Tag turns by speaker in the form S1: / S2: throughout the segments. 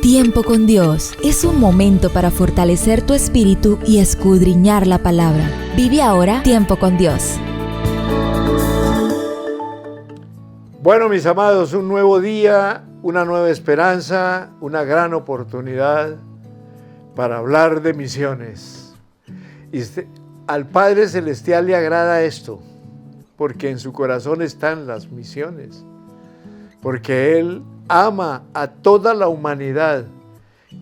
S1: Tiempo con Dios es un momento para fortalecer tu espíritu y escudriñar la palabra. Vive ahora Tiempo con Dios.
S2: Bueno, mis amados, un nuevo día, una nueva esperanza, una gran oportunidad para hablar de misiones. Y al Padre Celestial le agrada esto, porque en su corazón están las misiones, porque Él ama a toda la humanidad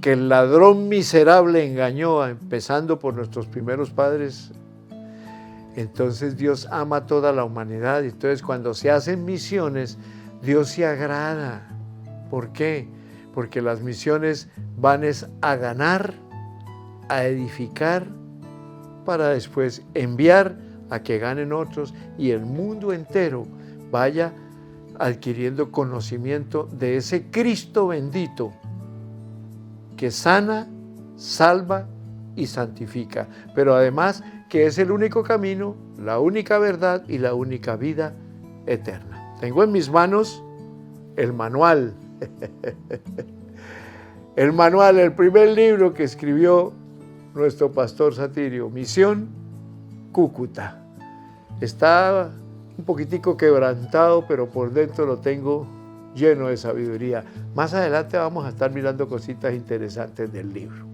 S2: que el ladrón miserable engañó, empezando por nuestros primeros padres. Entonces Dios ama a toda la humanidad. Entonces cuando se hacen misiones, Dios se agrada. ¿Por qué? Porque las misiones van a ganar, a edificar, para después enviar a que ganen otros y el mundo entero vaya adquiriendo conocimiento de ese Cristo bendito que sana, salva y santifica, pero además que es el único camino, la única verdad y la única vida eterna. Tengo en mis manos el manual, el primer libro que escribió nuestro pastor Satirio, Misión Cúcuta. Está un poquitico quebrantado, pero por dentro lo tengo lleno de sabiduría. Más adelante vamos a estar mirando cositas interesantes del libro.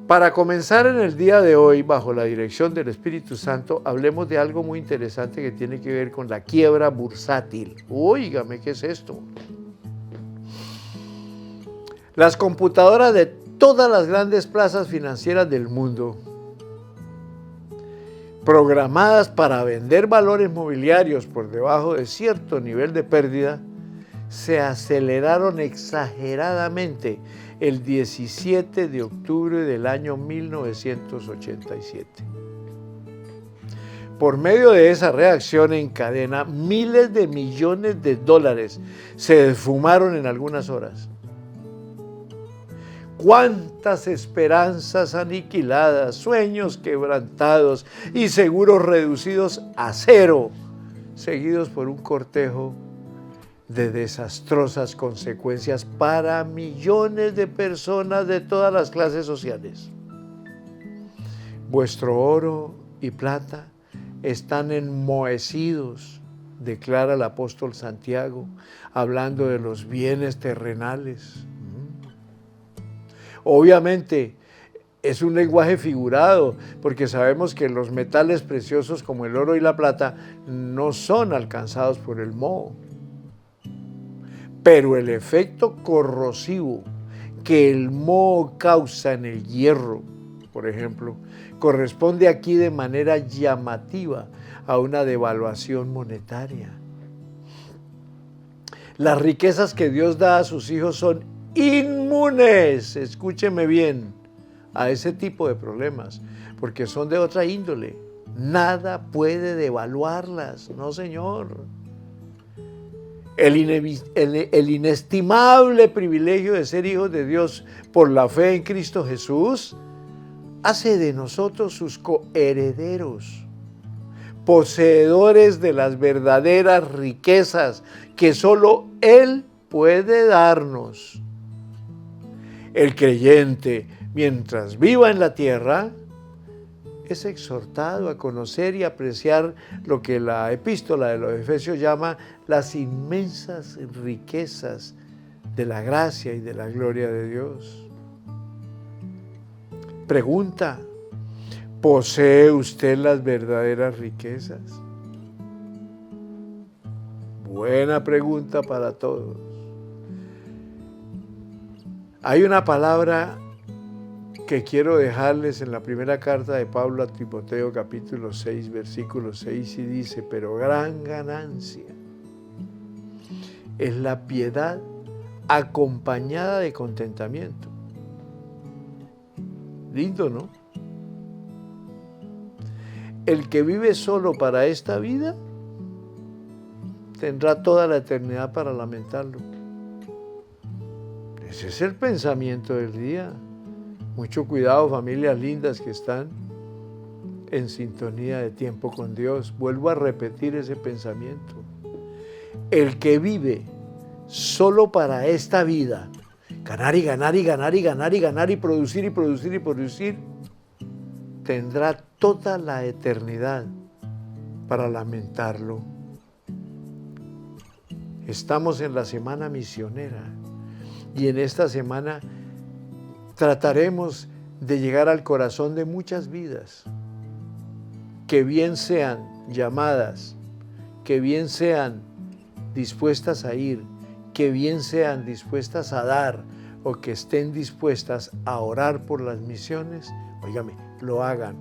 S2: Para comenzar en el día de hoy, bajo la dirección del Espíritu Santo, hablemos de algo muy interesante que tiene que ver con la quiebra bursátil. Óigame, ¿qué es esto? Las computadoras de todas las grandes plazas financieras del mundo, programadas para vender valores mobiliarios por debajo de cierto nivel de pérdida, se aceleraron exageradamente el 17 de octubre del año 1987. Por medio de esa reacción en cadena, miles de millones de dólares se desfumaron en algunas horas. Cuántas esperanzas aniquiladas, sueños quebrantados y seguros reducidos a cero, seguidos por un cortejo de desastrosas consecuencias para millones de personas de todas las clases sociales. Vuestro oro y plata están enmohecidos, declara el apóstol Santiago, hablando de los bienes terrenales. Obviamente es un lenguaje figurado, porque sabemos que los metales preciosos como el oro y la plata no son alcanzados por el moho. Pero el efecto corrosivo que el moho causa en el hierro, por ejemplo, corresponde aquí de manera llamativa a una devaluación monetaria. Las riquezas que Dios da a sus hijos son inmunes, escúcheme bien, a ese tipo de problemas, porque son de otra índole. Nada puede devaluarlas, no señor. El inestimable privilegio de ser hijos de Dios por la fe en Cristo Jesús hace de nosotros sus coherederos, poseedores de las verdaderas riquezas que solo Él puede darnos. El creyente, mientras viva en la tierra, es exhortado a conocer y apreciar lo que la epístola de los Efesios llama las inmensas riquezas de la gracia y de la gloria de Dios. Pregunta: ¿posee usted las verdaderas riquezas? Buena pregunta para todos. Hay una palabra que quiero dejarles en la primera carta de Pablo a Timoteo, capítulo 6, versículo 6, y dice: pero gran ganancia es la piedad acompañada de contentamiento. Lindo, ¿no? El que vive solo para esta vida tendrá toda la eternidad para lamentarlo. Ese es el pensamiento del día. Mucho cuidado, familias lindas que están en sintonía de Tiempo con Dios. Vuelvo a repetir ese pensamiento. El que vive solo para esta vida ganar y ganar y ganar y ganar y ganar y producir y producir y producir, tendrá toda la eternidad para lamentarlo. Estamos en la semana misionera y en esta semana trataremos de llegar al corazón de muchas vidas, que bien sean llamadas, que bien sean dispuestas a ir, que bien sean dispuestas a dar o que estén dispuestas a orar por las misiones, óigame, lo hagan,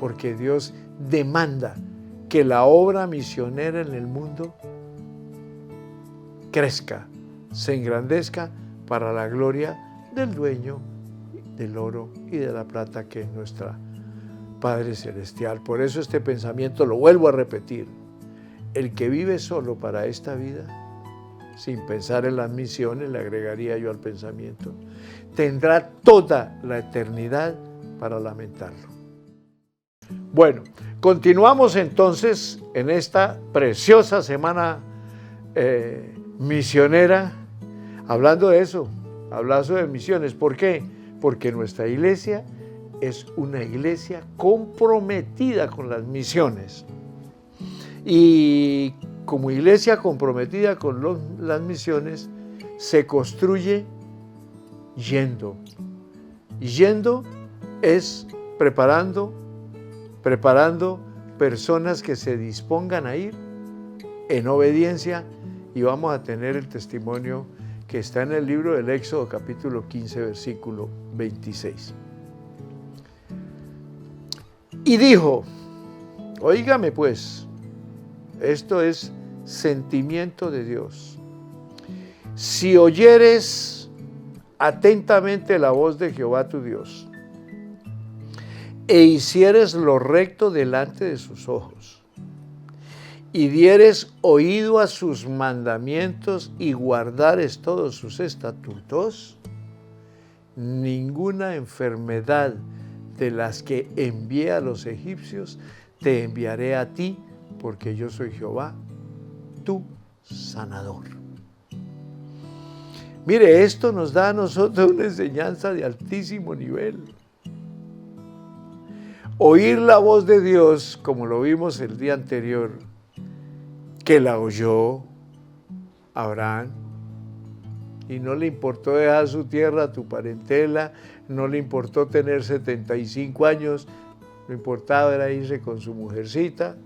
S2: porque Dios demanda que la obra misionera en el mundo crezca, se engrandezca para la gloria del dueño del oro y de la plata, que es nuestra Padre Celestial. Por eso este pensamiento lo vuelvo a repetir: el que vive solo para esta vida, sin pensar en las misiones, le agregaría yo al pensamiento, tendrá toda la eternidad para lamentarlo. Bueno, continuamos entonces en esta preciosa semana misionera, hablando de eso, hablando de misiones. ¿Por qué? Porque nuestra iglesia es una iglesia comprometida con las misiones. Y como iglesia comprometida con las misiones, se construye yendo. Y yendo es preparando personas que se dispongan a ir en obediencia, y vamos a tener el testimonio que está en el libro del Éxodo, capítulo 15, versículo 26. Y dijo, óigame pues, esto es sentimiento de Dios: si oyeres atentamente la voz de Jehová tu Dios, e hicieres lo recto delante de sus ojos, y dieres oído a sus mandamientos, y guardares todos sus estatutos, ninguna enfermedad de las que envié a los egipcios te enviaré a ti, porque yo soy Jehová, tu sanador. Mire, esto nos da a nosotros una enseñanza de altísimo nivel. Oír la voz de Dios, como lo vimos el día anterior, que la oyó Abraham, y no le importó dejar su tierra, tu parentela, no le importó tener 75 años, lo importaba era irse con su mujercita.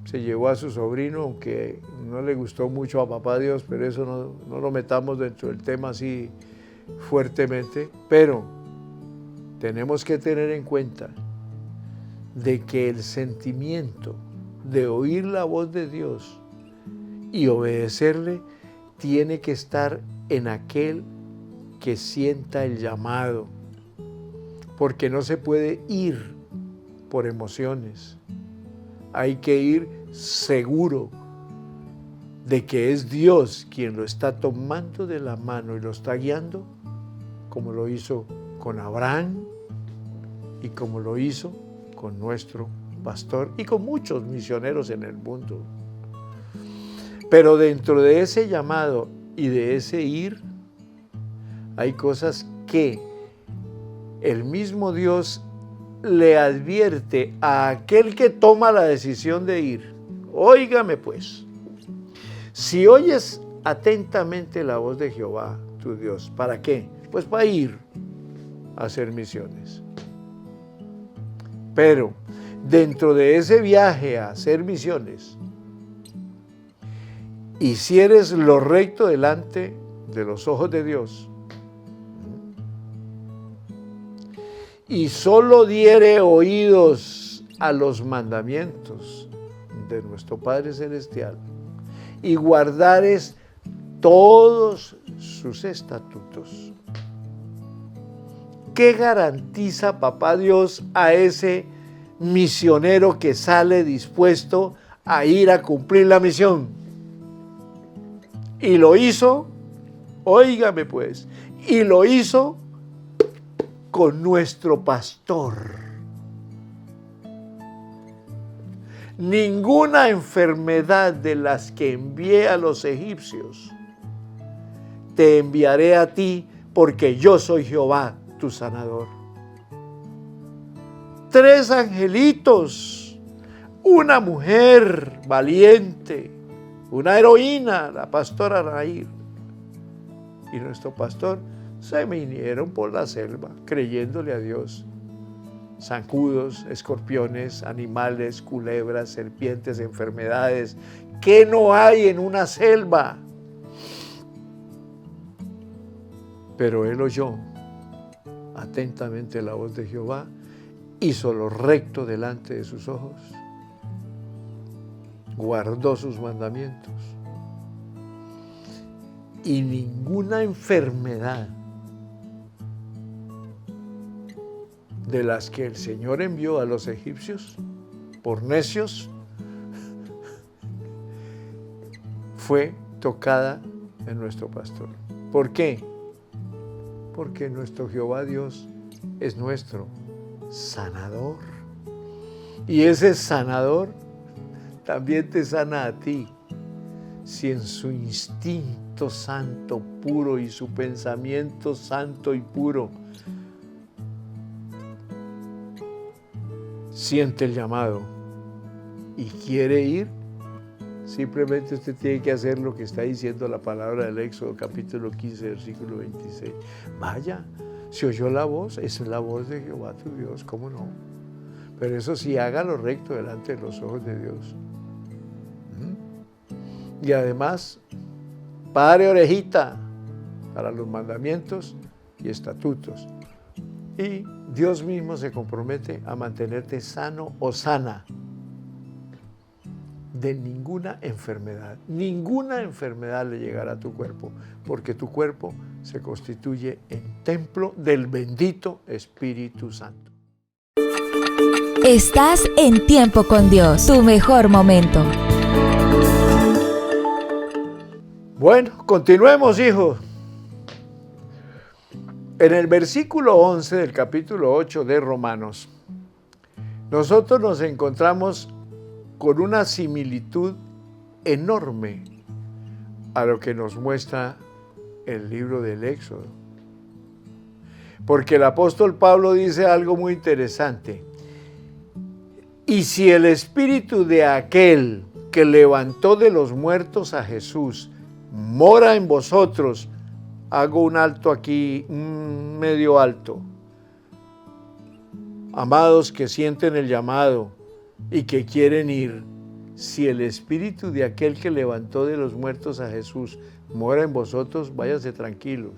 S2: Se llevó a su sobrino, aunque no le gustó mucho a papá Dios, pero eso no lo metamos dentro del tema así fuertemente. Pero tenemos que tener en cuenta de que el sentimiento de oír la voz de Dios y obedecerle tiene que estar en aquel que sienta el llamado, porque no se puede ir por emociones. Hay que ir seguro de que es Dios quien lo está tomando de la mano y lo está guiando, como lo hizo con Abraham y como lo hizo con nuestro pastor y con muchos misioneros en el mundo. Pero dentro de ese llamado y de ese ir, hay cosas que el mismo Dios le advierte a aquel que toma la decisión de ir. Óigame pues, si oyes atentamente la voz de Jehová, tu Dios, ¿para qué? Pues para ir a hacer misiones. Pero dentro de ese viaje a hacer misiones, hicieres lo recto delante de los ojos de Dios, y solo diere oídos a los mandamientos de nuestro Padre Celestial, y guardares todos sus estatutos. ¿Qué garantiza papá Dios a ese misionero que sale dispuesto a ir a cumplir la misión? Y lo hizo, óigame pues, y lo hizo con nuestro pastor. Ninguna enfermedad de las que envié a los egipcios te enviaré a ti, porque yo soy Jehová, tu sanador. 3 angelitos, una mujer valiente, una heroína, la pastora Raír, y nuestro pastor se vinieron por la selva creyéndole a Dios. Zancudos, escorpiones, animales, culebras, serpientes, enfermedades. ¿Qué no hay en una selva? Pero él oyó atentamente la voz de Jehová, hizo lo recto delante de sus ojos, guardó sus mandamientos, y ninguna enfermedad de las que el Señor envió a los egipcios por necios fue tocada en nuestro pastor. ¿Por qué? Porque nuestro Jehová Dios es nuestro sanador. Y ese sanador también te sana a ti, si en su instinto santo, puro, y su pensamiento santo y puro siente el llamado y quiere ir. Simplemente usted tiene que hacer lo que está diciendo la palabra del Éxodo, capítulo 15, versículo 26. Vaya, si oyó la voz, es la voz de Jehová tu Dios, ¿cómo no? Pero eso sí, haga lo recto delante de los ojos de Dios. Y además, pare orejita para los mandamientos y estatutos. Y Dios mismo se compromete a mantenerte sano o sana de ninguna enfermedad. Ninguna enfermedad le llegará a tu cuerpo, porque tu cuerpo se constituye en templo del bendito Espíritu Santo.
S1: Estás en Tiempo con Dios, tu mejor momento.
S2: Bueno, continuemos, hijos. En el versículo 11 del capítulo 8 de Romanos, nosotros nos encontramos con una similitud enorme a lo que nos muestra el libro del Éxodo. Porque el apóstol Pablo dice algo muy interesante. Y si el espíritu de aquel que levantó de los muertos a Jesús mora en vosotros, hago un alto aquí, un medio alto. Amados que sienten el llamado y que quieren ir, si el espíritu de aquel que levantó de los muertos a Jesús mora en vosotros, váyanse tranquilos.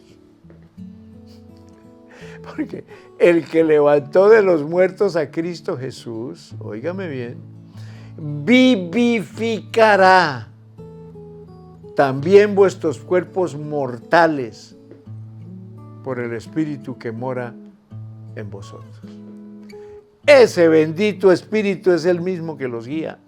S2: Porque el que levantó de los muertos a Cristo Jesús, óigame bien, vivificará también vuestros cuerpos mortales por el Espíritu que mora en vosotros. Ese bendito Espíritu es el mismo que los guía.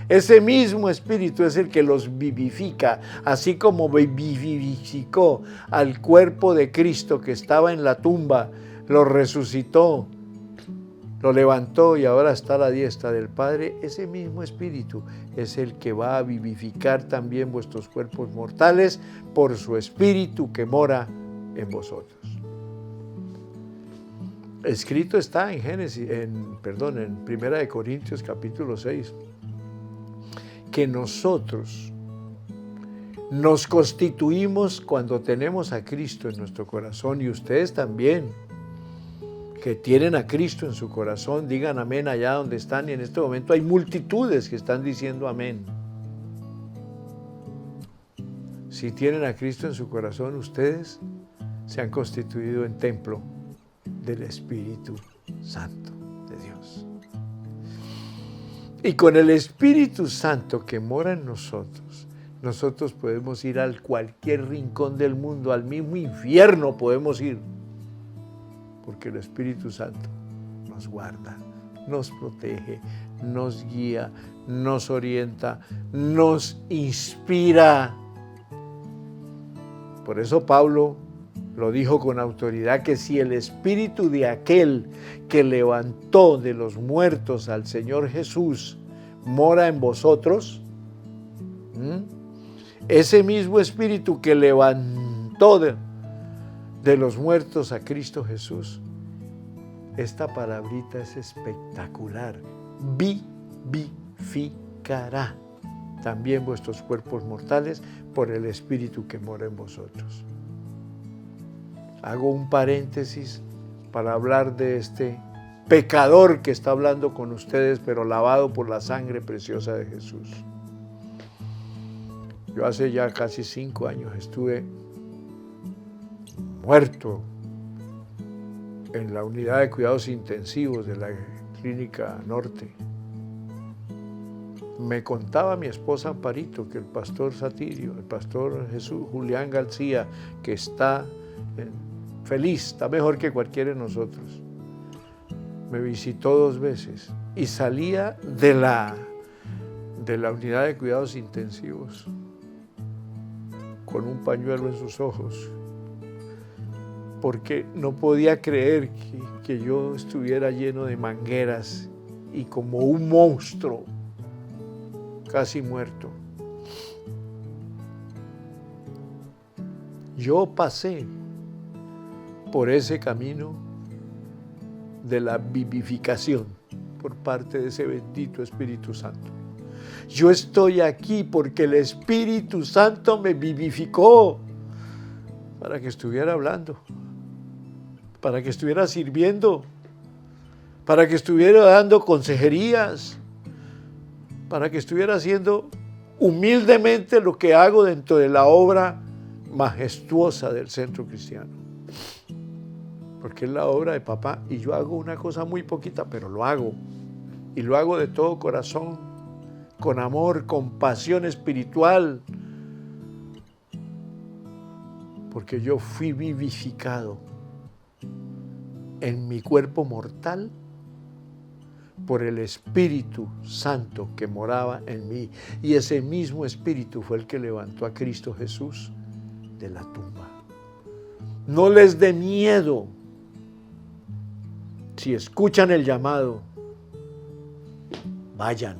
S2: Ese mismo Espíritu es el que los vivifica, así como vivificó al cuerpo de Cristo que estaba en la tumba, lo resucitó, lo levantó y ahora está a la diestra del Padre. Ese mismo Espíritu es el que va a vivificar también vuestros cuerpos mortales por su Espíritu que mora en vosotros. Escrito está en 1 de Corintios capítulo 6, que nosotros nos constituimos cuando tenemos a Cristo en nuestro corazón, y ustedes también, que tienen a Cristo en su corazón, digan amén allá donde están, y en este momento hay multitudes que están diciendo amén. Si tienen a Cristo en su corazón, ustedes se han constituido en templo del Espíritu Santo de Dios. Y con el Espíritu Santo que mora en nosotros, nosotros podemos ir a cualquier rincón del mundo, al mismo infierno podemos ir, porque el Espíritu Santo nos guarda, nos protege, nos guía, nos orienta, nos inspira. Por eso Pablo lo dijo con autoridad, que si el espíritu de aquel que levantó de los muertos al Señor Jesús mora en vosotros, ese mismo espíritu que levantó levantó de los muertos a Cristo Jesús. Esta palabrita es espectacular. Vivificará también vuestros cuerpos mortales por el Espíritu que mora en vosotros. Hago un paréntesis para hablar de este pecador que está hablando con ustedes, pero lavado por la sangre preciosa de Jesús. Yo hace ya casi 5 años estuve muerto en la unidad de cuidados intensivos de la Clínica Norte. Me contaba mi esposa Amparito que el pastor Satirio, el pastor Jesús Julián García, que está feliz, está mejor que cualquiera de nosotros, me visitó 2 veces y salía de la unidad de cuidados intensivos con un pañuelo en sus ojos, porque no podía creer que yo estuviera lleno de mangueras y como un monstruo, casi muerto. Yo pasé por ese camino de la vivificación por parte de ese bendito Espíritu Santo. Yo estoy aquí porque el Espíritu Santo me vivificó para que estuviera hablando, para que estuviera sirviendo, para que estuviera dando consejerías, para que estuviera haciendo humildemente lo que hago dentro de la obra majestuosa del Centro Cristiano. Porque es la obra de papá y yo hago una cosa muy poquita, pero lo hago. Y lo hago de todo corazón, con amor, con pasión espiritual. Porque yo fui vivificado en mi cuerpo mortal por el Espíritu Santo que moraba en mí. Y ese mismo Espíritu fue el que levantó a Cristo Jesús de la tumba. No les dé miedo. Si escuchan el llamado, vayan.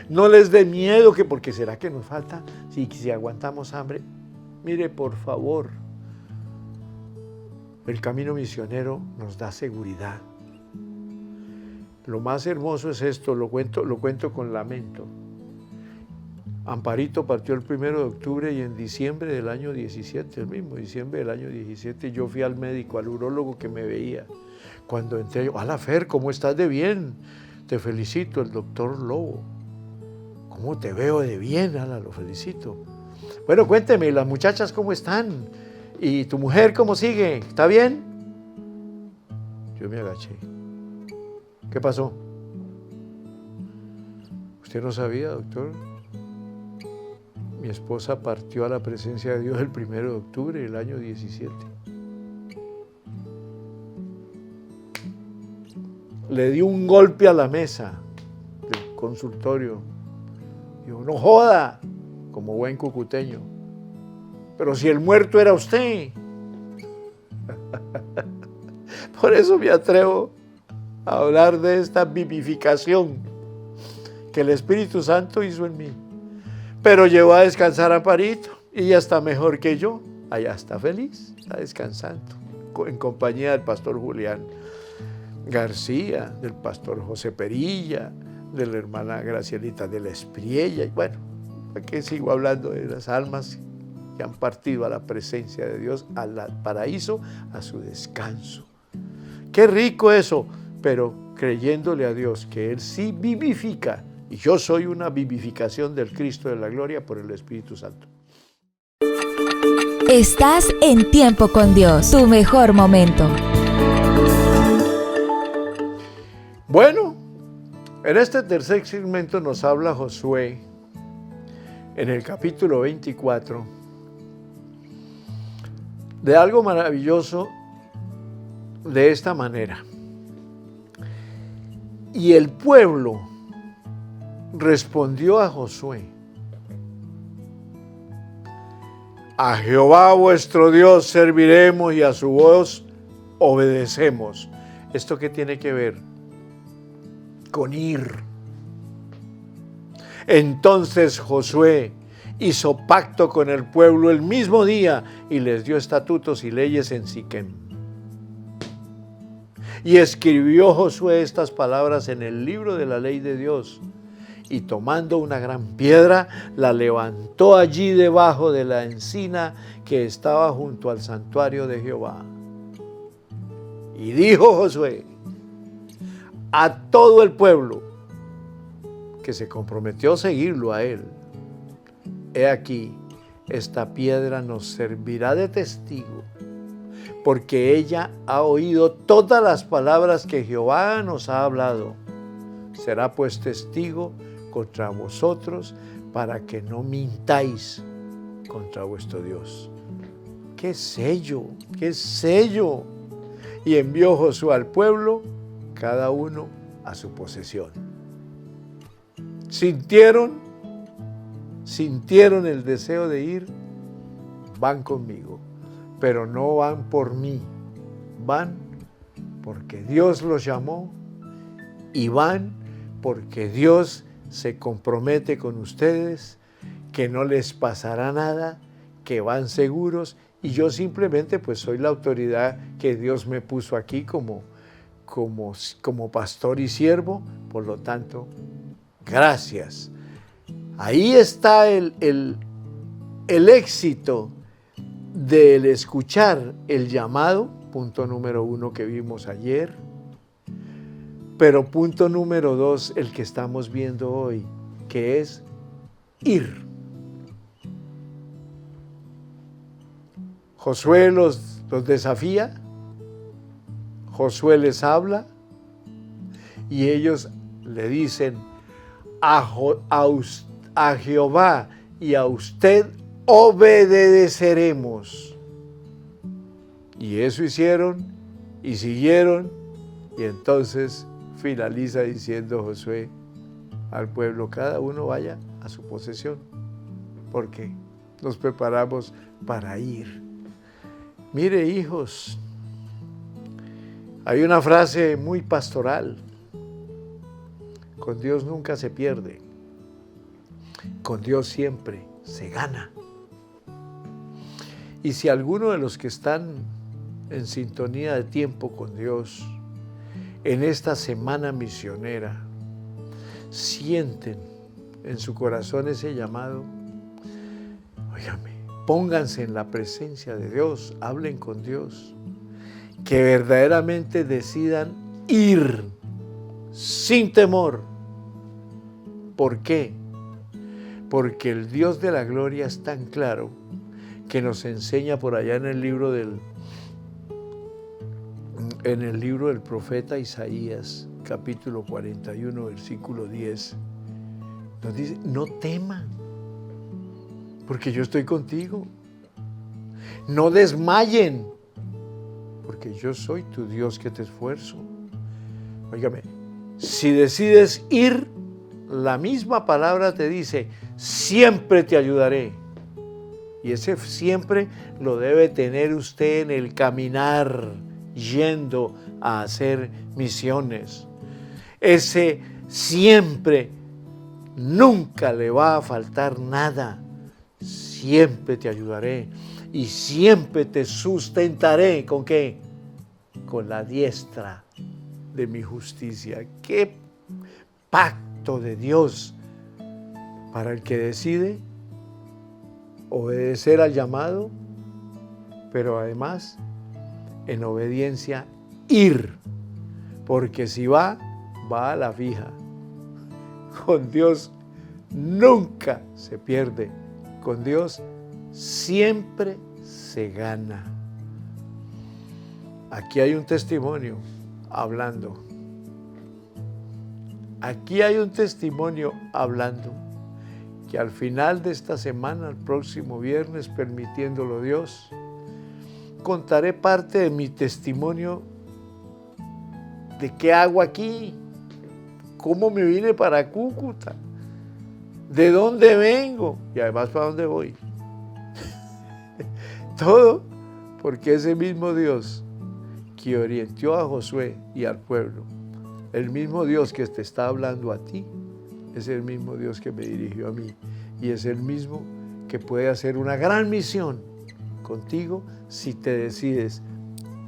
S2: No les dé miedo que porque será que nos falta, si aguantamos hambre. Mire, por favor, el camino misionero nos da seguridad. Lo más hermoso es esto, lo cuento con lamento. Amparito partió el 1 de octubre y en diciembre del año 17, el mismo diciembre del año 17, yo fui al médico, al urólogo que me veía. Cuando entré, hola Fer, ¿cómo estás de bien? Te felicito, el doctor Lobo. ¿Cómo te veo de bien? Ala, lo felicito. Bueno, cuénteme, las muchachas ¿cómo están? ¿Y tu mujer cómo sigue? ¿Está bien? Yo me agaché. ¿Qué pasó? ¿Usted no sabía, doctor? Mi esposa partió a la presencia de Dios el 1 de octubre del año 17. Le di un golpe a la mesa del consultorio. Dijo, no joda, como buen cucuteño. Pero si el muerto era usted. Por eso me atrevo a hablar de esta vivificación que el Espíritu Santo hizo en mí. Pero llevó a descansar a Amparito y ya está mejor que yo. Allá está feliz, está descansando, en compañía del pastor Julián García, del pastor José Perilla, de la hermana Gracielita de la Espriella. Y bueno, aquí sigo hablando de las almas que han partido a la presencia de Dios, al paraíso, a su descanso. Qué rico eso, pero creyéndole a Dios que Él sí vivifica. Y yo soy una vivificación del Cristo de la gloria por el Espíritu Santo.
S1: Estás en Tiempo con Dios, tu mejor momento.
S2: Bueno, en este tercer segmento nos habla Josué en el capítulo 24 de algo maravilloso de esta manera. Y el pueblo respondió a Josué: a Jehová vuestro Dios serviremos y a su voz obedecemos. ¿Esto qué tiene que ver? Con ir. Entonces Josué hizo pacto con el pueblo el mismo día y les dio estatutos y leyes en Siquem. Y escribió Josué estas palabras en el libro de la ley de Dios. Y tomando una gran piedra, la levantó allí debajo de la encina que estaba junto al santuario de Jehová. Y dijo Josué a todo el pueblo que se comprometió a seguirlo a él: he aquí, esta piedra nos servirá de testigo, porque ella ha oído todas las palabras que Jehová nos ha hablado. Será pues testigo contra vosotros, para que no mintáis contra vuestro Dios. ¡Qué sello! ¡Qué sello! Y envió Josué al pueblo, cada uno a su posesión. Sintieron el deseo de ir, van conmigo, pero no van por mí, van porque Dios los llamó y van porque Dios se compromete con ustedes, que no les pasará nada, que van seguros, y yo simplemente pues soy la autoridad que Dios me puso aquí como pastor y siervo. Por lo tanto, gracias. Ahí está el éxito del escuchar el llamado, punto número 1 que vimos ayer. Pero punto número 2, el que estamos viendo hoy, que es ir. Josué los desafía, Josué les habla y ellos le dicen a Jehová y a usted obedeceremos. Y eso hicieron y siguieron, y entonces finaliza diciendo Josué al pueblo: cada uno vaya a su posesión, porque nos preparamos para ir. Mire, hijos, hay una frase muy pastoral: con Dios nunca se pierde, con Dios siempre se gana. Y si alguno de los que están en sintonía de tiempo con Dios en esta semana misionera sienten en su corazón ese llamado, óigame, pónganse en la presencia de Dios, hablen con Dios, que verdaderamente decidan ir sin temor. ¿Por qué? Porque el Dios de la gloria es tan claro que nos enseña por allá en el libro del profeta Isaías, capítulo 41, versículo 10, nos dice: no teman, porque yo estoy contigo. No desmayen, porque yo soy tu Dios que te esfuerzo. Óigame, si decides ir, la misma palabra te dice: siempre te ayudaré. Y ese siempre lo debe tener usted en el caminar, yendo a hacer misiones. Ese siempre, nunca le va a faltar nada. Siempre te ayudaré y siempre te sustentaré. ¿Con qué? Con la diestra de mi justicia. ¡Qué pacto de Dios para el que decide obedecer al llamado, pero además en obediencia ir, porque si va a la fija. Con Dios nunca se pierde, con Dios siempre se gana. Aquí hay un testimonio hablando. Aquí hay un testimonio hablando, que al final de esta semana, el próximo viernes, permitiéndolo Dios, contaré parte de mi testimonio de qué hago aquí, cómo me vine para Cúcuta, de dónde vengo y además para dónde voy. Todo porque ese mismo Dios que orientó a Josué y al pueblo, el mismo Dios que te está hablando a ti, es el mismo Dios que me dirigió a mí y es el mismo que puede hacer una gran misión contigo si te decides,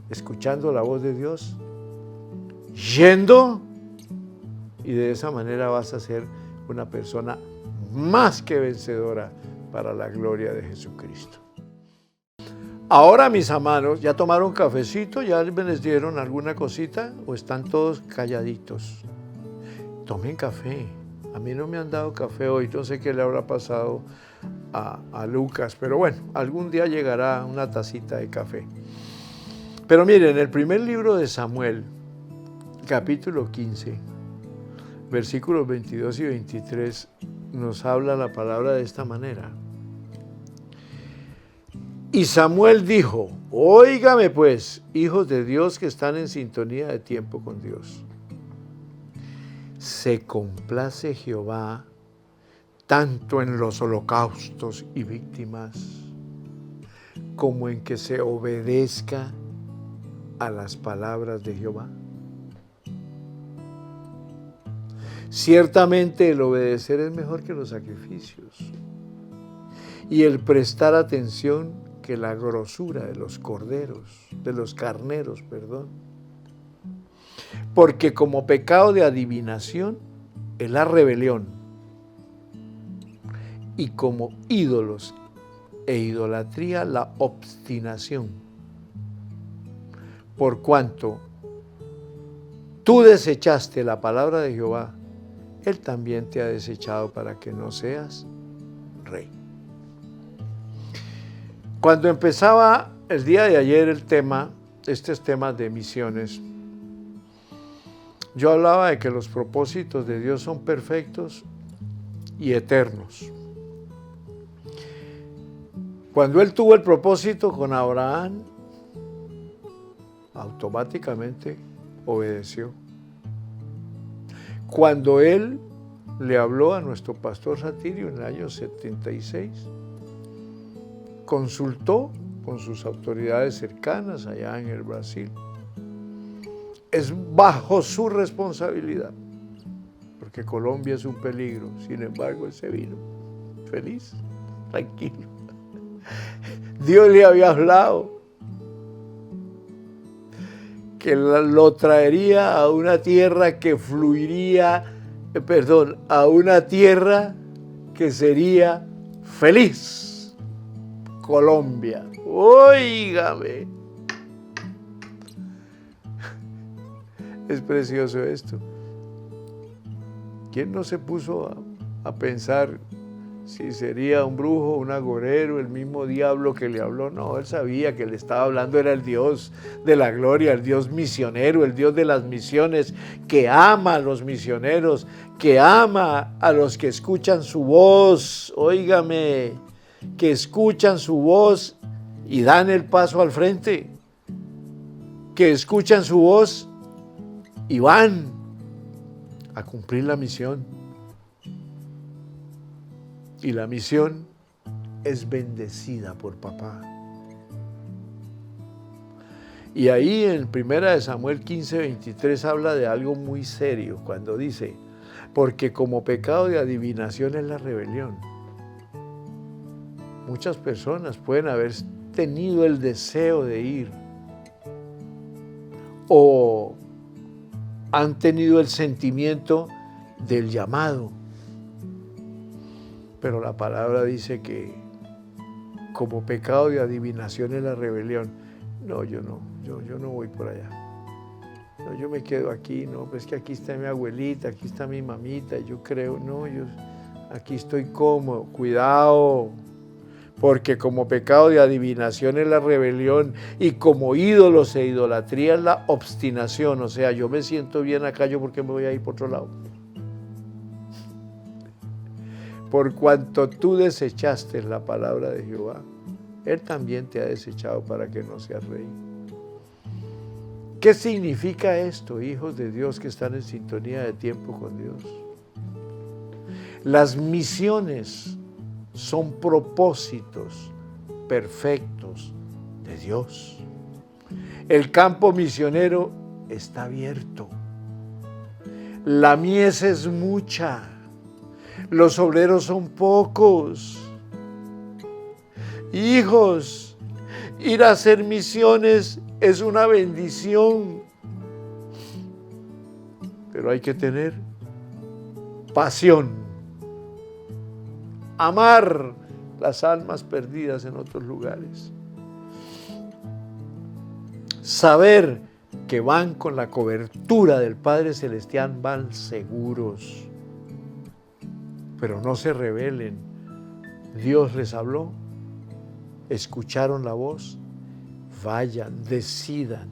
S2: escuchando la voz de Dios, yendo, y de esa manera vas a ser una persona más que vencedora para la gloria de Jesucristo. Ahora, mis amados, ¿ya tomaron cafecito? ¿Ya me les dieron alguna cosita? ¿O están todos calladitos? Tomen café. A mí no me han dado café hoy, no sé qué le habrá pasado a Lucas, pero bueno, algún día llegará una tacita de café. Pero miren, el primer libro de Samuel, capítulo 15, versículos 22 y 23, nos habla la palabra de esta manera. Y Samuel dijo: óigame pues, hijos de Dios que están en sintonía de tiempo con Dios. Se complace Jehová tanto en los holocaustos y víctimas, como en que se obedezca a las palabras de Jehová. Ciertamente el obedecer es mejor que los sacrificios, y el prestar atención que la grosura de los carneros, porque como pecado de adivinación es la rebelión, y como ídolos e idolatría la obstinación. Por cuanto tú desechaste la palabra de Jehová, Él también te ha desechado para que no seas rey. Cuando empezaba el día de ayer estos temas de misiones, yo hablaba de que los propósitos de Dios son perfectos y eternos. Cuando Él tuvo el propósito con Abraham, automáticamente obedeció. Cuando Él le habló a nuestro pastor Satirio en el año 76, consultó con sus autoridades cercanas allá en el Brasil. Es bajo su responsabilidad, porque Colombia es un peligro. Sin embargo, él se vino feliz, tranquilo. Dios le había hablado que lo traería a una tierra que a una tierra que sería feliz. Colombia. Óigame. Es precioso esto. ¿Quién no se puso a pensar si sería un brujo, un agorero, el mismo diablo que le habló? No, él sabía que le estaba hablando era el Dios de la gloria, el Dios misionero, el Dios de las misiones, que ama a los misioneros, que ama a los que escuchan su voz. Óigame, que escuchan su voz y dan el paso al frente, que escuchan su voz y van a cumplir la misión. Y la misión es bendecida por papá. Y ahí en 1 Samuel 15, 23 habla de algo muy serio cuando dice: porque como pecado de adivinación es la rebelión. Muchas personas pueden haber tenido el deseo de ir o han tenido el sentimiento del llamado, pero la palabra dice que como pecado de adivinación es la rebelión. No, yo no voy por allá. No, yo me quedo aquí. No, pues que aquí está mi abuelita, aquí está mi mamita, yo creo, no, yo aquí estoy cómodo. Cuidado, porque como pecado de adivinación es la rebelión, y como ídolos e idolatría es la obstinación. O sea, yo me siento bien acá, ¿yo por qué me voy a ir por otro lado? Por cuanto tú desechaste la palabra de Jehová, Él también te ha desechado para que no seas rey. ¿Qué significa esto, hijos de Dios que están en sintonía de tiempo con Dios? Las misiones son propósitos perfectos de Dios. El campo misionero está abierto. La mies es mucha. Los obreros son pocos. Hijos, ir a hacer misiones es una bendición, pero hay que tener pasión, amar las almas perdidas en otros lugares, saber que van con la cobertura del Padre Celestial, van seguros, pero no se rebelen. Dios les habló, escucharon la voz, vayan, decidan.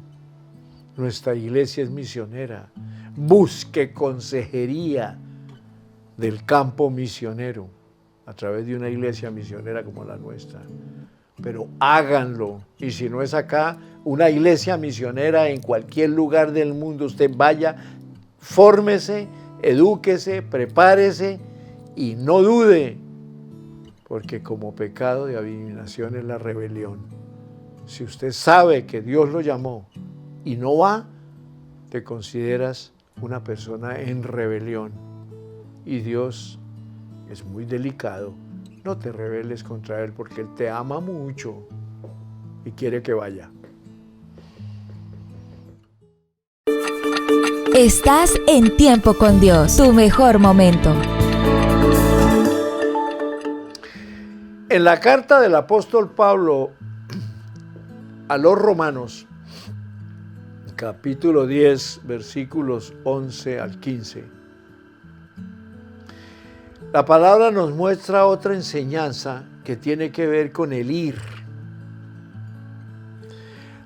S2: Nuestra iglesia es misionera. Busque consejería del campo misionero a través de una iglesia misionera como la nuestra. Pero háganlo. Y si no es acá, una iglesia misionera en cualquier lugar del mundo, usted vaya, fórmese, edúquese, prepárese y no dude, porque como pecado de abominación es la rebelión. Si usted sabe que Dios lo llamó y no va, te consideras una persona en rebelión. Y Dios es muy delicado. No te rebeles contra Él porque Él te ama mucho y quiere que vaya.
S1: Estás en Tiempo con Dios, tu mejor momento.
S2: En la carta del apóstol Pablo a los Romanos, capítulo 10, versículos 11 al 15, la palabra nos muestra otra enseñanza que tiene que ver con el ir.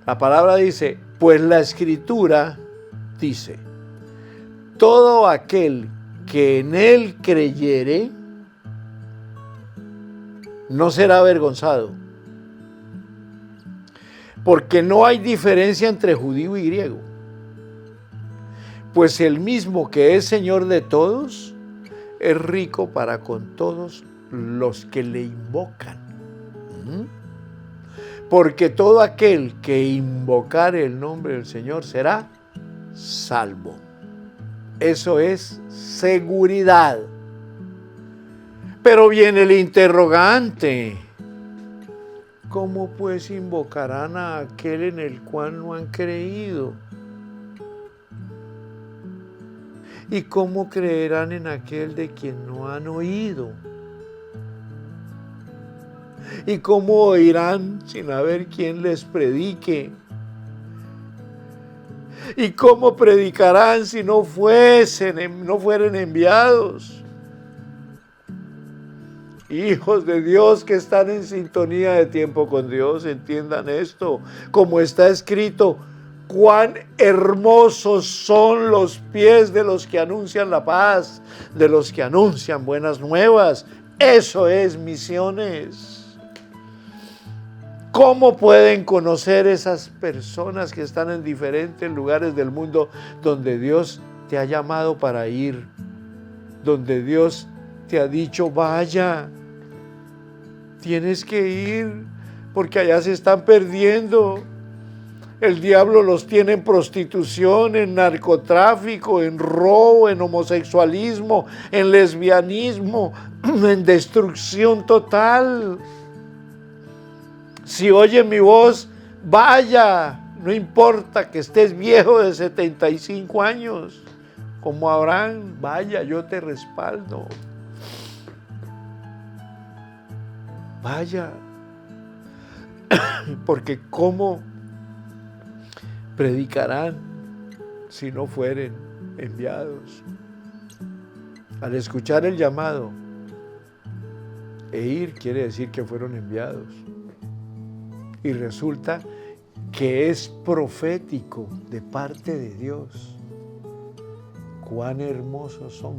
S2: La palabra dice, pues la Escritura dice, todo aquel que en Él creyere no será avergonzado, porque no hay diferencia entre judío y griego, pues el mismo que es Señor de todos, es rico para con todos los que le invocan. Porque todo aquel que invocare el nombre del Señor será salvo. Eso es seguridad. Pero viene el interrogante. ¿Cómo pues invocarán a aquel en el cual no han creído? ¿Y cómo creerán en aquel de quien no han oído? ¿Y cómo oirán sin haber quien les predique? ¿Y cómo predicarán si no fueren enviados? Hijos de Dios que están en sintonía de tiempo con Dios, entiendan esto, como está escrito, cuán hermosos son los pies de los que anuncian la paz, de los que anuncian buenas nuevas. Eso es misiones. ¿Cómo pueden conocer esas personas que están en diferentes lugares del mundo donde Dios te ha llamado para ir? Donde Dios te ha dicho, vaya, tienes que ir, porque allá se están perdiendo. El diablo los tiene en prostitución, en narcotráfico, en robo, en homosexualismo, en lesbianismo, en destrucción total. Si oye mi voz, vaya, no importa que estés viejo de 75 años, como Abraham, vaya, yo te respaldo. Vaya, porque ¿cómo predicarán si no fueren enviados? Al escuchar el llamado e ir quiere decir que fueron enviados. Y resulta que es profético de parte de Dios. Cuán hermosos son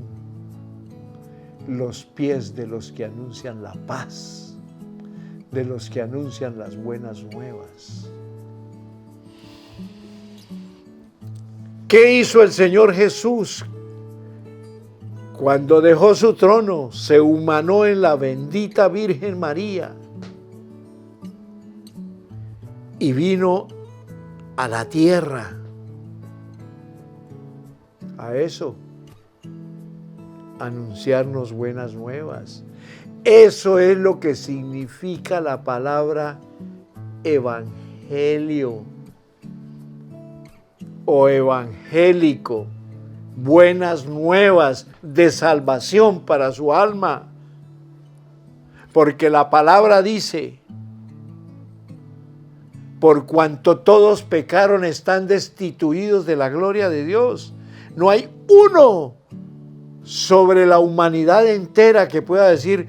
S2: los pies de los que anuncian la paz, de los que anuncian las buenas nuevas. ¿Qué hizo el Señor Jesús? Cuando dejó su trono, se humanó en la bendita Virgen María y vino a la tierra. A eso, anunciarnos buenas nuevas. Eso es lo que significa la palabra evangelio o evangélico. Buenas nuevas de salvación para su alma. Porque la palabra dice, por cuanto todos pecaron están destituidos de la gloria de Dios. No hay uno sobre la humanidad entera que pueda decir,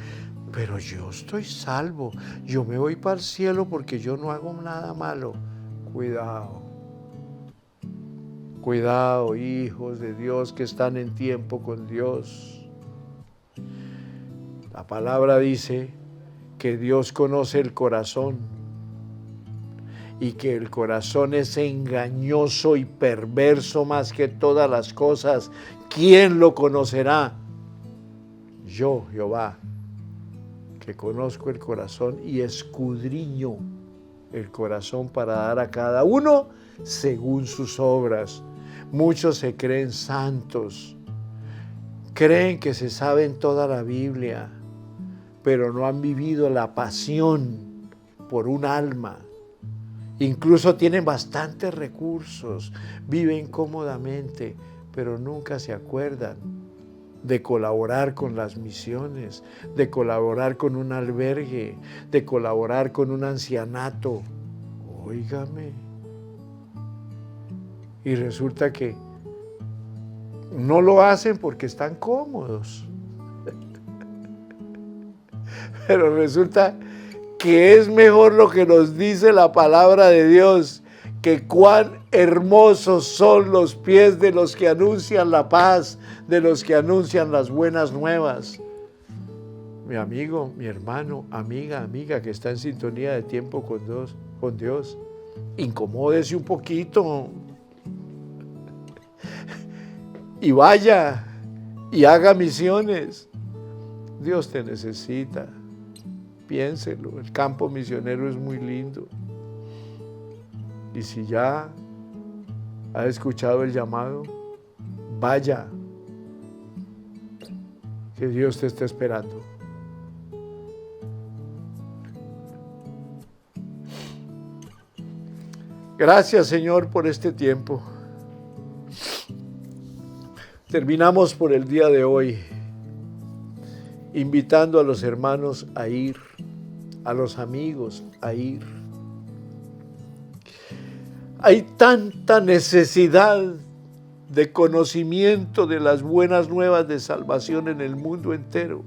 S2: pero yo estoy salvo, yo me voy para el cielo porque yo no hago nada malo. Cuidado. Cuidado, hijos de Dios que están en tiempo con Dios. La palabra dice que Dios conoce el corazón y que el corazón es engañoso y perverso más que todas las cosas. ¿Quién lo conocerá? Yo, Jehová, que conozco el corazón y escudriño el corazón para dar a cada uno según sus obras. Muchos se creen santos, creen que se saben toda la Biblia, pero no han vivido la pasión por un alma. Incluso tienen bastantes recursos, viven cómodamente, pero nunca se acuerdan de colaborar con las misiones, de colaborar con un albergue, de colaborar con un ancianato. Óigame. Y resulta que no lo hacen porque están cómodos. Pero resulta que es mejor lo que nos dice la palabra de Dios, que cuán hermosos son los pies de los que anuncian la paz, de los que anuncian las buenas nuevas. Mi amigo, mi hermano, amiga que está en sintonía de tiempo con Dios, incomódese un poquito y vaya y haga misiones. Dios te necesita. Piénselo, el campo misionero es muy lindo. Y si ya ha escuchado el llamado, vaya, que Dios te está esperando. Gracias, Señor, por este tiempo. Terminamos por el día de hoy invitando a los hermanos a ir, a los amigos a ir. Hay tanta necesidad de conocimiento de las buenas nuevas de salvación en el mundo entero.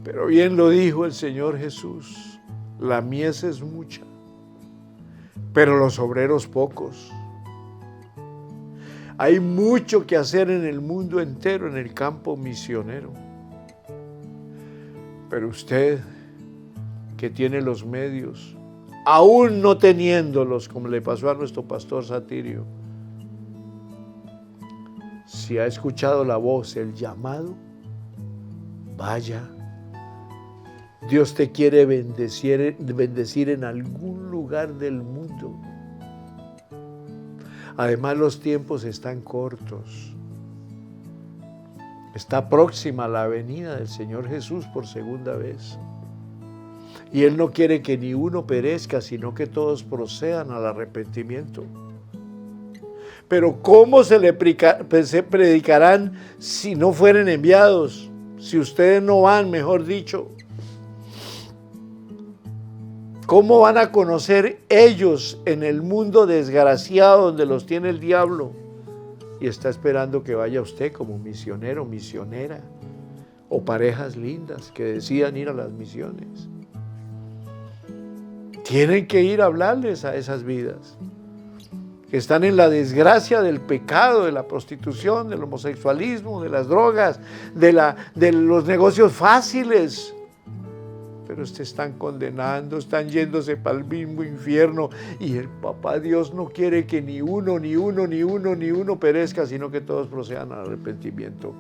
S2: Pero bien lo dijo el Señor Jesús, la mies es mucha, pero los obreros pocos. Hay mucho que hacer en el mundo entero, en el campo misionero. Pero usted, que tiene los medios, aún no teniéndolos, como le pasó a nuestro pastor Satirio, si ha escuchado la voz, el llamado, vaya. Dios te quiere bendecir en algún lugar del mundo. Además, los tiempos están cortos. Está próxima la venida del Señor Jesús por segunda vez. Y Él no quiere que ni uno perezca, sino que todos procedan al arrepentimiento. Pero ¿cómo se predicarán si no fueren enviados? Si ustedes no van, mejor dicho. ¿Cómo van a conocer ellos en el mundo desgraciado donde los tiene el diablo? Y está esperando que vaya usted como misionero, misionera, o parejas lindas que decidan ir a las misiones. Tienen que ir a hablarles a esas vidas que están en la desgracia del pecado, de la prostitución, del homosexualismo, de las drogas, de los negocios fáciles. Pero están condenando, están yéndose para el mismo infierno, y el Papá Dios no quiere que ni uno perezca, sino que todos procedan al arrepentimiento.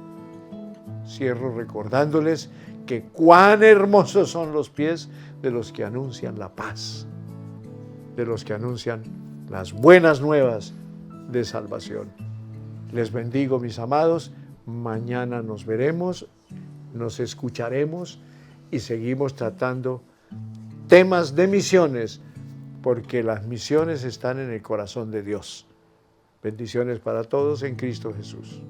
S2: Cierro recordándoles que cuán hermosos son los pies de los que anuncian la paz, de los que anuncian las buenas nuevas de salvación. Les bendigo, mis amados. Mañana nos veremos nos escucharemos y seguimos tratando temas de misiones, porque las misiones están en el corazón de Dios. Bendiciones para todos en Cristo Jesús.